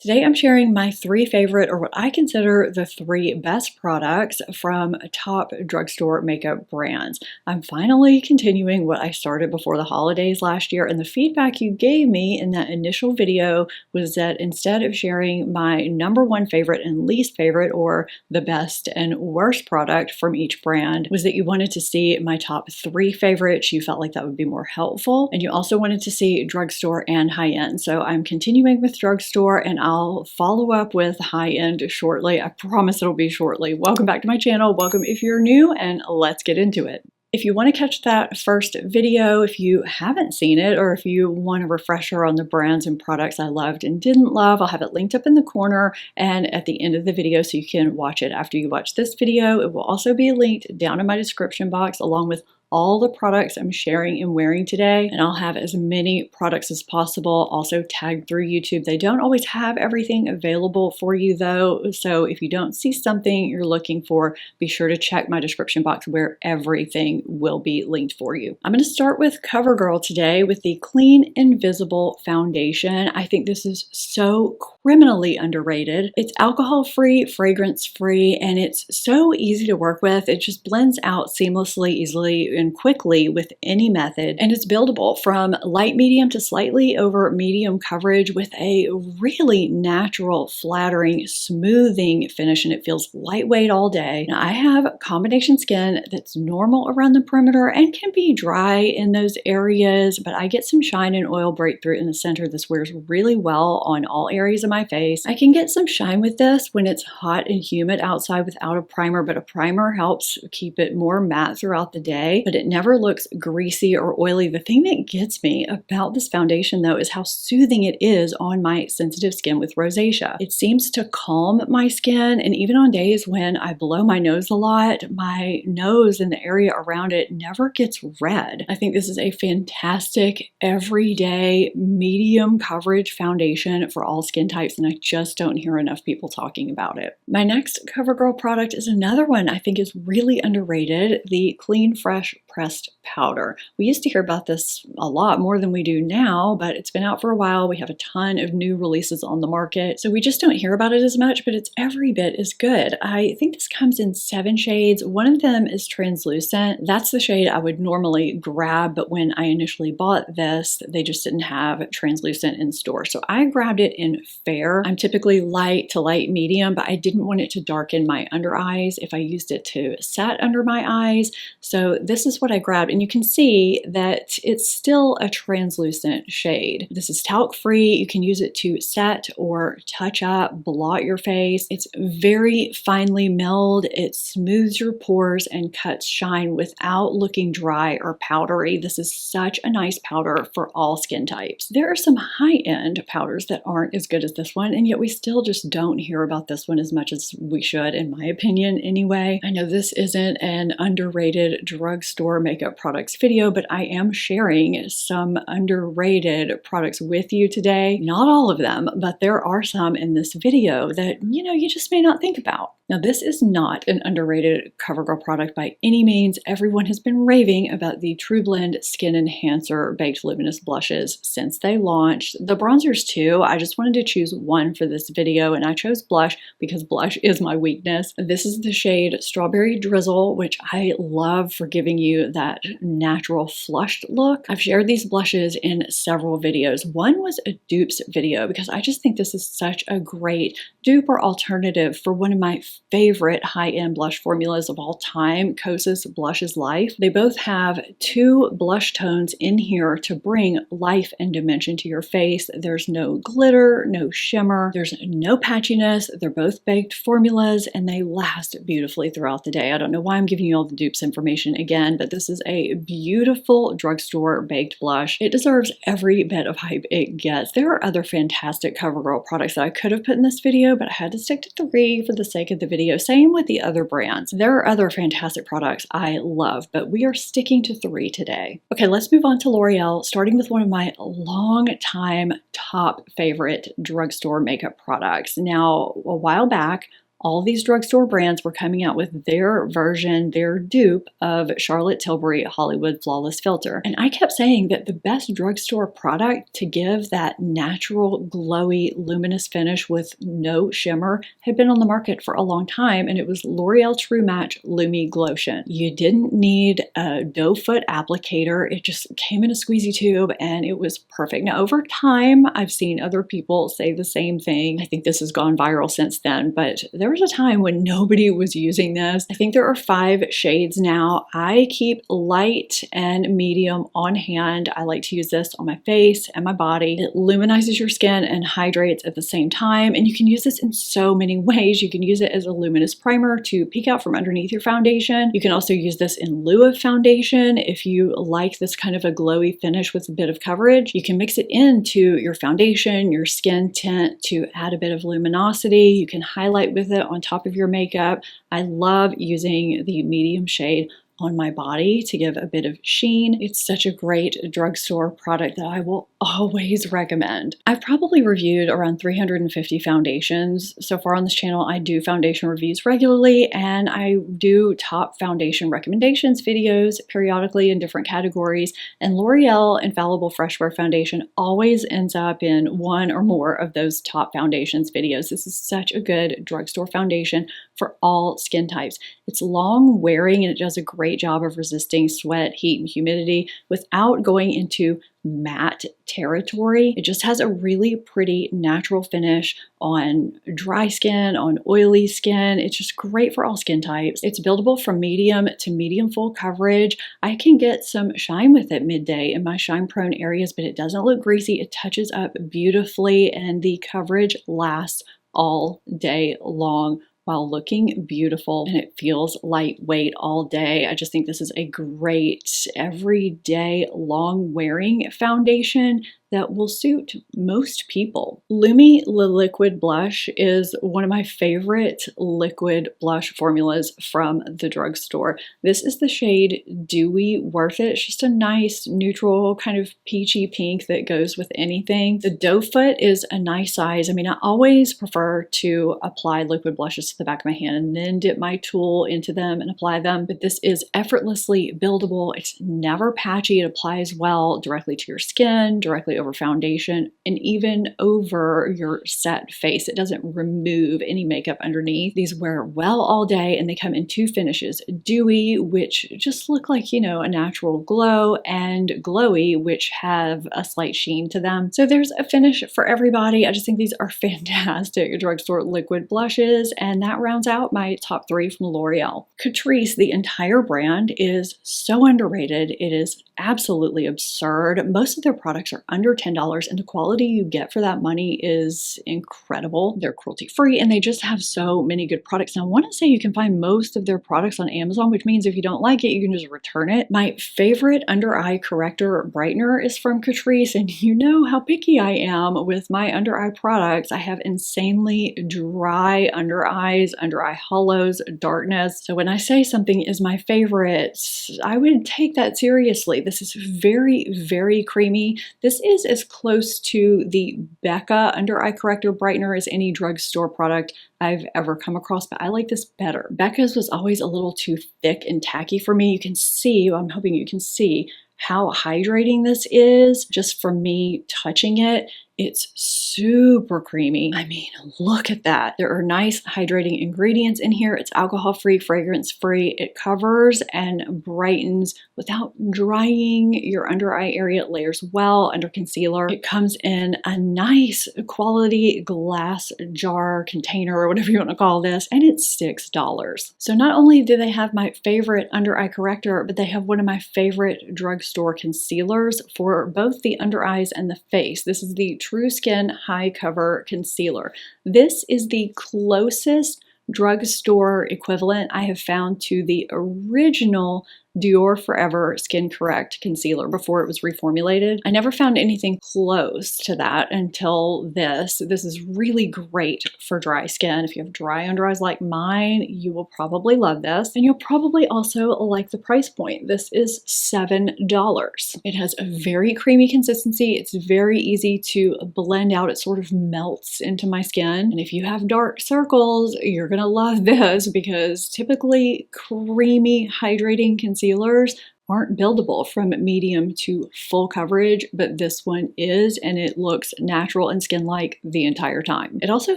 Today I'm sharing my three favorite, or what I consider the three best products from top drugstore makeup brands. I'm finally continuing what I started before the holidays last year, and the feedback you gave me in that initial video was that instead of sharing my number one favorite and least favorite, or the best and worst product from each brand, was that you wanted to see my top three favorites. You felt like that would be more helpful, and you also wanted to see drugstore and high-end. So I'm continuing with drugstore, and I'll follow up with high-end shortly. I promise it'll be shortly. Welcome back to my channel. Welcome if you're new, and let's get into it. If you want to catch that first video, if you haven't seen it, or if you want a refresher on the brands and products I loved and didn't love, I'll have it linked up in the corner and at the end of the video so you can watch it after you watch this video. It will also be linked down in my description box along with all the products I'm sharing and wearing today, and I'll have as many products as possible also tagged through YouTube. They don't always have everything available for you though, so if you don't see something you're looking for, be sure to check my description box where everything will be linked for you. I'm going to start with Covergirl today with the Clean Invisible Foundation. I think this is so criminally underrated. It's alcohol-free, fragrance-free, and it's so easy to work with. It just blends out seamlessly, easily, and quickly with any method, and it's buildable from light medium to slightly over medium coverage with a really natural, flattering, smoothing finish, and it feels lightweight all day. Now, I have combination skin that's normal around the perimeter and can be dry in those areas, but I get some shine and oil breakthrough in the center. This wears really well on all areas of my face. I can get some shine with this when it's hot and humid outside without a primer, but a primer helps keep it more matte throughout the day, but it never looks greasy or oily. The thing that gets me about this foundation though is how soothing it is on my sensitive skin with rosacea. It seems to calm my skin, and even on days when I blow my nose a lot, my nose and the area around it never gets red. I think this is a fantastic everyday medium coverage foundation for all skin types, and I just don't hear enough people talking about it. My next CoverGirl product is another one I think is really underrated, the Clean Fresh Pressed Powder. We used to hear about this a lot more than we do now, but it's been out for a while. We have a ton of new releases on the market, so we just don't hear about it as much, but it's every bit as good. I think this comes in 7 shades. One of them is translucent. That's the shade I would normally grab, but when I initially bought this, they just didn't have translucent in store, so I grabbed it in fair. I'm typically light to light medium, but I didn't want it to darken my under eyes if I used it to set under my eyes, so this is what I grabbed, and you can see that it's still a translucent shade. This is talc free. You can use it to set or touch up, blot your face. It's very finely milled. It smooths your pores and cuts shine without looking dry or powdery. This is such a nice powder for all skin types. There are some high-end powders that aren't as good as this one, and yet we still just don't hear about this one as much as we should, in my opinion anyway. I know this isn't an underrated drugstore makeup products video, but I am sharing some underrated products with you today. Not all of them, but there are some in this video that, you just may not think about. Now, this is not an underrated CoverGirl product by any means. Everyone has been raving about the True Blend Skin Enhancer Baked Luminous Blushes since they launched. The bronzers too. I just wanted to choose one for this video, and I chose blush because blush is my weakness. This is the shade Strawberry Drizzle, which I love for giving you that natural flushed look. I've shared these blushes in several videos. One was a dupes video because I just think this is such a great dupe or alternative for one of my favorite high-end blush formulas of all time, Kosas Blushes Life. They both have 2 blush tones in here to bring life and dimension to your face. There's no glitter, no shimmer, there's no patchiness. They're both baked formulas, and they last beautifully throughout the day. I don't know why I'm giving you all the dupes information again, but this is a beautiful drugstore baked blush. It deserves every bit of hype it gets. There are other fantastic CoverGirl products that I could have put in this video, but I had to stick to 3 for the sake of the video. Same with the other brands. There are other fantastic products I love, but we are sticking to 3 today. Okay, let's move on to L'Oreal, starting with one of my long-time top favorite drugstore makeup products. Now, a while back, all these drugstore brands were coming out with their version, their dupe of Charlotte Tilbury Hollywood Flawless Filter. And I kept saying that the best drugstore product to give that natural, glowy, luminous finish with no shimmer had been on the market for a long time, and it was L'Oreal True Match Lumi Glotion. You didn't need a doe foot applicator. It just came in a squeezy tube and it was perfect. Now, over time, I've seen other people say the same thing. I think this has gone viral since then, but there was a time when nobody was using this. I think there are 5 shades now. I keep light and medium on hand. I like to use this on my face and my body. It luminizes your skin and hydrates at the same time, and you can use this in so many ways. You can use it as a luminous primer to peek out from underneath your foundation. You can also use this in lieu of foundation if you like this kind of a glowy finish with a bit of coverage. You can mix it into your foundation, your skin tint to add a bit of luminosity. You can highlight with it on top of your makeup. I love using the medium shade on my body to give a bit of sheen. It's such a great drugstore product that I will always recommend. I've probably reviewed around 350 foundations so far on this channel. I do foundation reviews regularly, and I do top foundation recommendations videos periodically in different categories, and L'Oreal Infallible Fresh Wear Foundation always ends up in one or more of those top foundations videos. This is such a good drugstore foundation for all skin types. It's long wearing and it does a great job of resisting sweat, heat, and humidity without going into matte territory. It just has a really pretty natural finish on dry skin, on oily skin. It's just great for all skin types. It's buildable from medium to medium full coverage. I can get some shine with it midday in my shine prone areas, but it doesn't look greasy. It touches up beautifully and the coverage lasts all day long while looking beautiful, and it feels lightweight all day. I just think this is a great everyday long wearing foundation that will suit most people. Lumi Le Liquid Blush is one of my favorite liquid blush formulas from the drugstore. This is the shade Dewy Worth It. It's just a nice neutral kind of peachy pink that goes with anything. The doe foot is a nice size. I mean, I always prefer to apply liquid blushes to the back of my hand and then dip my tool into them and apply them, but this is effortlessly buildable. It's never patchy. It applies well directly to your skin, directly over foundation, and even over your set face. It doesn't remove any makeup underneath. These wear well all day, and they come in 2 finishes: dewy, which just look like, you know, a natural glow, and glowy, which have a slight sheen to them. So there's a finish for everybody. I just think these are fantastic drugstore liquid blushes, and that rounds out my top 3 from L'Oreal. Catrice, the entire brand, is so underrated. It is absolutely absurd. Most of their products are under $10, and the quality you get for that money is incredible. They're cruelty-free, and they just have so many good products. Now, I want to say you can find most of their products on Amazon, which means if you don't like it, you can just return it. My favorite under eye corrector brightener is from Catrice, and you know how picky I am with my under eye products. I have insanely dry under eyes, under eye hollows, darkness. So when I say something is my favorite, I would take that seriously. This is very, very creamy. This is as close to the Becca under eye corrector brightener as any drugstore product I've ever come across, but I like this better. Becca's was always a little too thick and tacky for me. You can see, I'm hoping you can see how hydrating this is just from me touching it. It's super creamy. I mean, look at that. There are nice hydrating ingredients in here. It's alcohol-free, fragrance-free. It covers and brightens without drying your under eye area. It layers well under concealer. It comes in a nice quality glass jar container or whatever you want to call this, and it's $6. So not only do they have my favorite under eye corrector, but they have one of my favorite drugstore concealers for both the under eyes and the face. This is the True Skin High Cover Concealer. This is the closest drugstore equivalent I have found to the original Dior Forever Skin Correct Concealer before it was reformulated. I never found anything close to that until this. This is really great for dry skin. If you have dry under eyes like mine, you will probably love this. And you'll probably also like the price point. This is $7. It has a very creamy consistency. It's very easy to blend out. It sort of melts into my skin. And if you have dark circles, you're gonna love this because typically creamy, hydrating concealers aren't buildable from medium to full coverage, but this one is, and it looks natural and skin-like the entire time. It also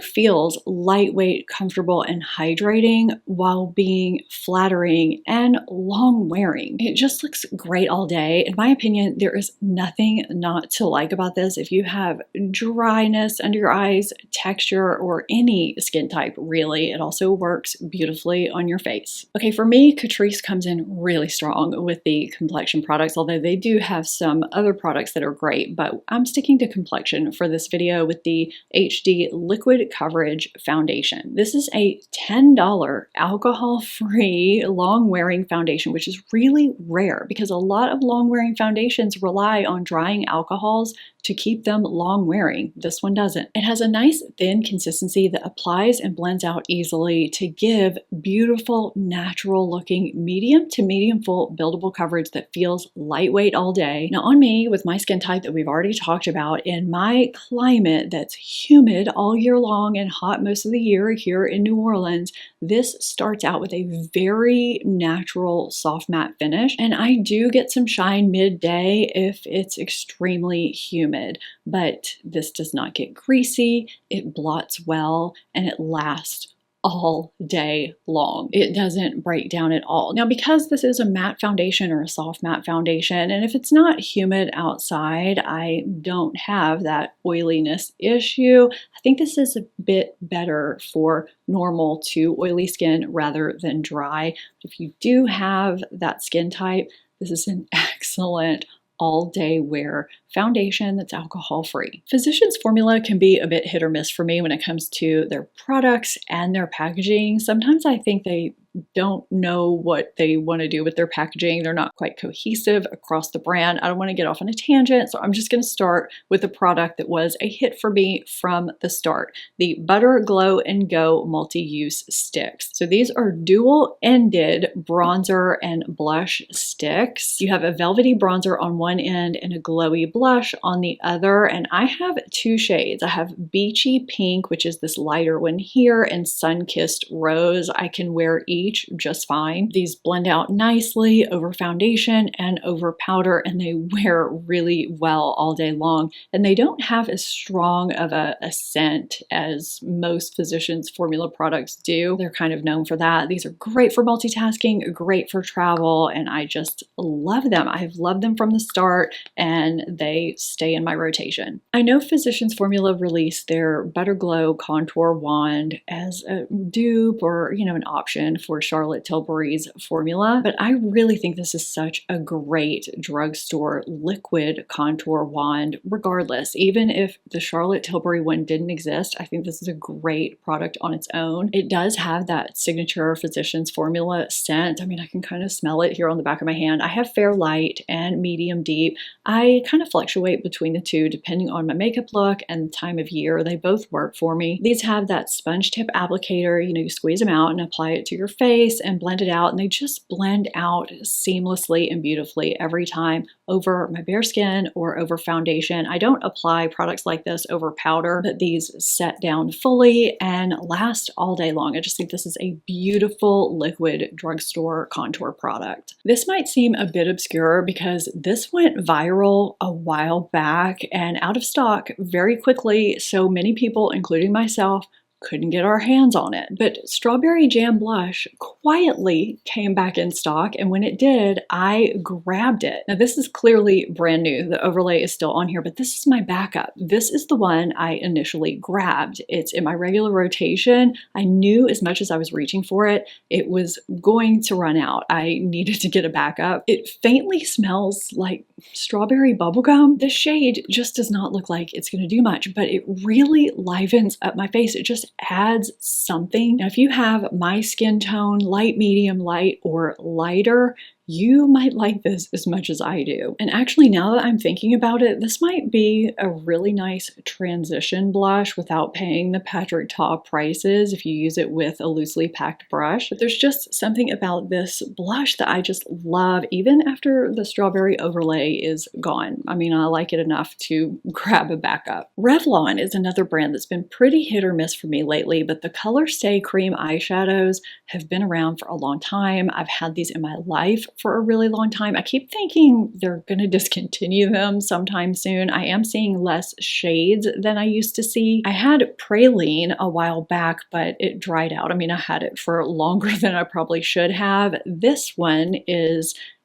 feels lightweight, comfortable, and hydrating while being flattering and long-wearing. It just looks great all day. In my opinion, there is nothing not to like about this. If you have dryness under your eyes, texture, or any skin type, really, it also works beautifully on your face. Okay, for me, Catrice comes in really strong with the complexion products, although they do have some other products that are great, but I'm sticking to complexion for this video with the HD Liquid Coverage Foundation. This is a $10 alcohol-free long-wearing foundation, which is really rare because a lot of long-wearing foundations rely on drying alcohols to keep them long wearing. This one doesn't. It has a nice thin consistency that applies and blends out easily to give beautiful, natural looking medium to medium full buildable coverage that feels lightweight all day. Now on me, with my skin type that we've already talked about, in my climate that's humid all year long and hot most of the year here in New Orleans, this starts out with a very natural soft matte finish. And I do get some shine midday if it's extremely humid, but this does not get greasy, it blots well, and it lasts all day long. It doesn't break down at all. Now, because this is a matte foundation or a soft matte foundation, and if it's not humid outside, I don't have that oiliness issue. I think this is a bit better for normal to oily skin rather than dry. If you do have that skin type, this is an excellent all-day wear foundation that's alcohol-free. Physicians Formula can be a bit hit or miss for me when it comes to their products and their packaging. Sometimes I think they don't know what they want to do with their packaging. They're not quite cohesive across the brand. I don't want to get off on a tangent, so I'm just going to start with a product that was a hit for me from the start, the Butter Glow and Go Multi-Use Sticks. So these are dual-ended bronzer and blush sticks. You have a velvety bronzer on one end and a glowy blush on the other, and I have two shades. I have Beachy Pink, which is this lighter one here, and Sun-Kissed Rose. I can wear each just fine. These blend out nicely over foundation and over powder, and they wear really well all day long. And they don't have as strong of a scent as most Physicians Formula products do. They're kind of known for that. These are great for multitasking, great for travel, and I just love them. I've loved them from the start, and they stay in my rotation. I know Physicians Formula released their Butter Glow Contour Wand as a dupe or, an option for Charlotte Tilbury's formula, but I really think this is such a great drugstore liquid contour wand regardless. Even if the Charlotte Tilbury one didn't exist, I think this is a great product on its own. It does have that signature Physicians Formula scent. I mean, I can kind of smell it here on the back of my hand. I have fair light and medium deep. I kind of fluctuate between the two depending on my makeup look and the time of year. They both work for me. These have that sponge tip applicator. You squeeze them out and apply it to your face and blend it out, and they just blend out seamlessly and beautifully every time over my bare skin or over foundation. I don't apply products like this over powder, but these set down fully and last all day long. I just think this is a beautiful liquid drugstore contour product. This might seem a bit obscure because this went viral a while back and out of stock very quickly, so many people, including myself, couldn't get our hands on it. But Strawberry Jam Blush quietly came back in stock, and when it did, I grabbed it. Now this is clearly brand new. The overlay is still on here, but this is my backup. This is the one I initially grabbed. It's in my regular rotation. I knew as much as I was reaching for it, it was going to run out. I needed to get a backup. It faintly smells like strawberry bubblegum. The shade just does not look like it's going to do much, but it really livens up my face. It just adds something. Now, if you have my skin tone, light, medium, light, or lighter, you might like this as much as I do. And actually, now that I'm thinking about it, this might be a really nice transition blush without paying the Patrick Ta prices if you use it with a loosely packed brush. But there's just something about this blush that I just love, even after the strawberry overlay is gone. I mean, I like it enough to grab a backup. Revlon is another brand that's been pretty hit or miss for me lately, but the Color Stay Cream eyeshadows have been around for a long time. I've had these in my life for a really long time. I keep thinking they're going to discontinue them sometime soon. I am seeing less shades than I used to see. I had Praline a while back, but it dried out. I mean, I had it for longer than I probably should have. This one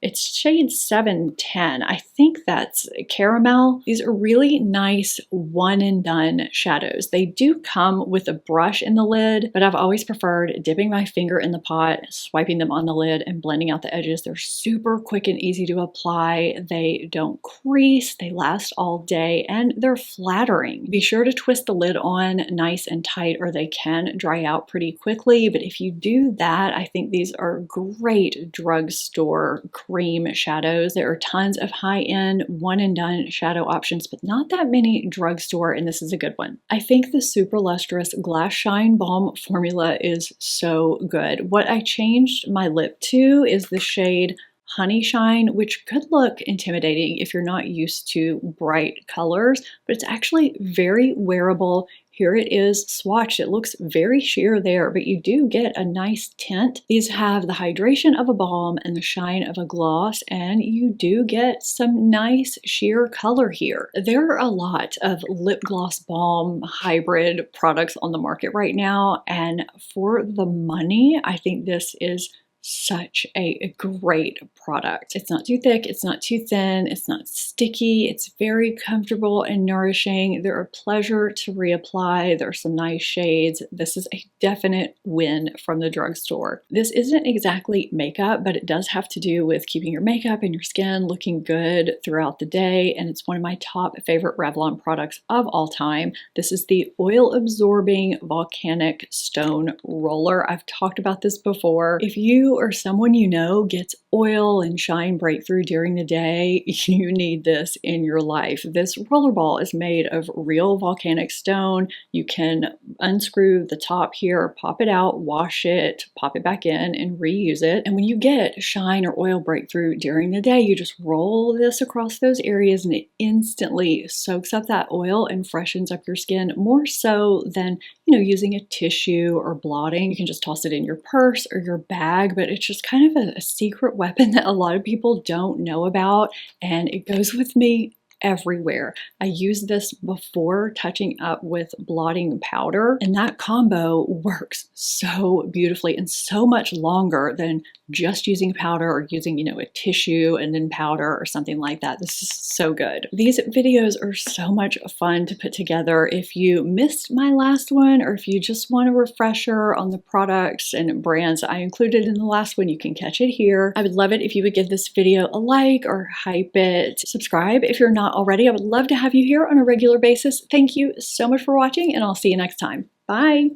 it's shade 710. I think that's caramel. These are really nice one and done shadows. They do come with a brush in the lid, but I've always preferred dipping my finger in the pot, swiping them on the lid, and blending out the edges. They're super quick and easy to apply. They don't crease, they last all day, and they're flattering. Be sure to twist the lid on nice and tight or they can dry out pretty quickly, but if you do that, I think these are great drugstore cream shadows. There are tons of high-end one-and-done shadow options, but not that many drugstore, and this is a good one. I think the Super Lustrous Glass Shine Balm formula is so good. What I changed my lip to is the shade Honey Shine, which could look intimidating if you're not used to bright colors, but it's actually very wearable. Here it is swatched. It looks very sheer there, but you do get a nice tint. These have the hydration of a balm and the shine of a gloss, and you do get some nice sheer color here. There are a lot of lip gloss balm hybrid products on the market right now, and for the money, I think this is such a great product. It's not too thick, it's not too thin, it's not sticky, it's very comfortable and nourishing. They're a pleasure to reapply. There are some nice shades. This is a definite win from the drugstore. This isn't exactly makeup, but it does have to do with keeping your makeup and your skin looking good throughout the day, and it's one of my top favorite Revlon products of all time. This is the Oil Absorbing Volcanic Stone Roller. I've talked about this before. If you or someone you know gets oil and shine breakthrough during the day, you need this in your life. This roller ball is made of real volcanic stone. You can unscrew the top here, pop it out, wash it, pop it back in, and reuse it. And when you get shine or oil breakthrough during the day, you just roll this across those areas and it instantly soaks up that oil and freshens up your skin more so than, using a tissue or blotting. You can just toss it in your purse or your bag, but it's just kind of a secret weapon that a lot of people don't know about, and it goes with me everywhere. I use this before touching up with blotting powder, and that combo works so beautifully and so much longer than just using powder or using, a tissue and then powder or something like that. This is so good. These videos are so much fun to put together. If you missed my last one, or if you just want a refresher on the products and brands I included in the last one, you can catch it here. I would love it if you would give this video a like or hype it. Subscribe if you're not already. I would love to have you here on a regular basis. Thank you so much for watching, and I'll see you next time. Bye.